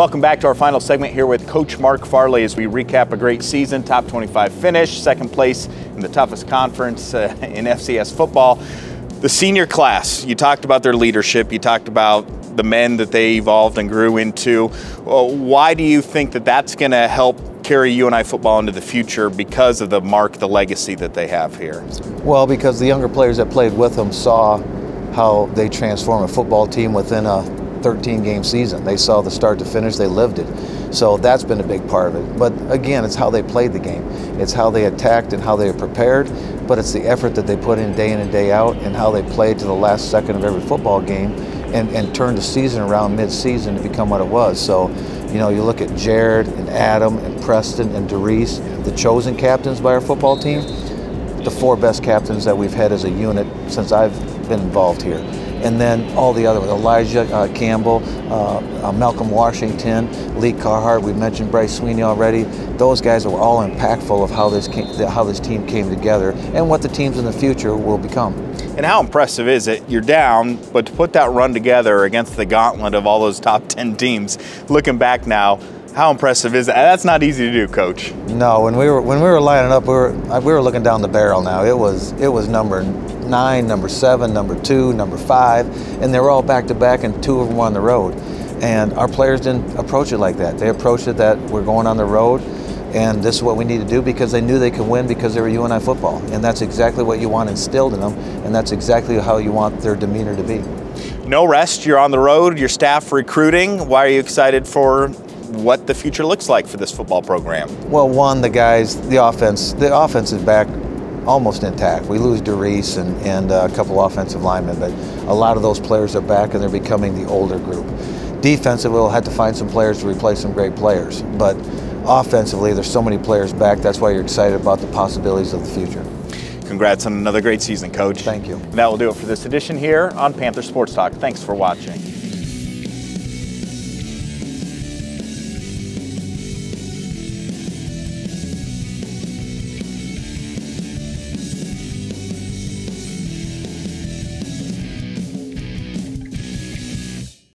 Welcome back to our final segment here with Coach Mark Farley as we recap a great season, top 25 finish, second place in the toughest conference in FCS football. The senior class, you talked about their leadership, you talked about the men that they evolved and grew into. Why do you think that that's going to help carry UNI football into the future because of the legacy that they have here? Well, because the younger players that played with them saw how they transform a football team within a 13-game season. They saw the start to finish, they lived it. So that's been a big part of it. But again, it's how they played the game. It's how they attacked and how they prepared, but it's the effort that they put in and day out and how they played to the last second of every football game and turned the season around mid-season to become what it was. So, you know, you look at Jared and Adam and Preston and Doris, the chosen captains by our football team, the four best captains that we've had as a unit since I've been involved here. And then all the other, Elijah Campbell, Malcolm Washington, Lee Carhart, we mentioned Bryce Sweeney already. Those guys were all impactful of how this team came together and what the teams in the future will become. And how impressive is it? You're down, but to put that run together against the gauntlet of all those top 10 teams, looking back now, how impressive is that? That's not easy to do, Coach. No, when we were lining up, we were looking down the barrel now. It was number 9, number 7, number 2, number 5, and they were all back to back, and 2 of them were on the road. And our players didn't approach it like that. They approached it that we're going on the road, and this is what we need to do because they knew they could win because they were UNI football. And that's exactly what you want instilled in them, and that's exactly how you want their demeanor to be. No rest, you're on the road, your staff recruiting. Why are you excited for what the future looks like for this football program? Well, one, the guys, the offense is back almost intact. We lose Doris and a couple offensive linemen, but a lot of those players are back and they're becoming the older group. Defensively, we'll have to find some players to replace some great players, but offensively, there's so many players back. That's why you're excited about the possibilities of the future. Congrats on another great season, Coach. Thank you. And that will do it for this edition here on Panther Sports Talk. Thanks for watching.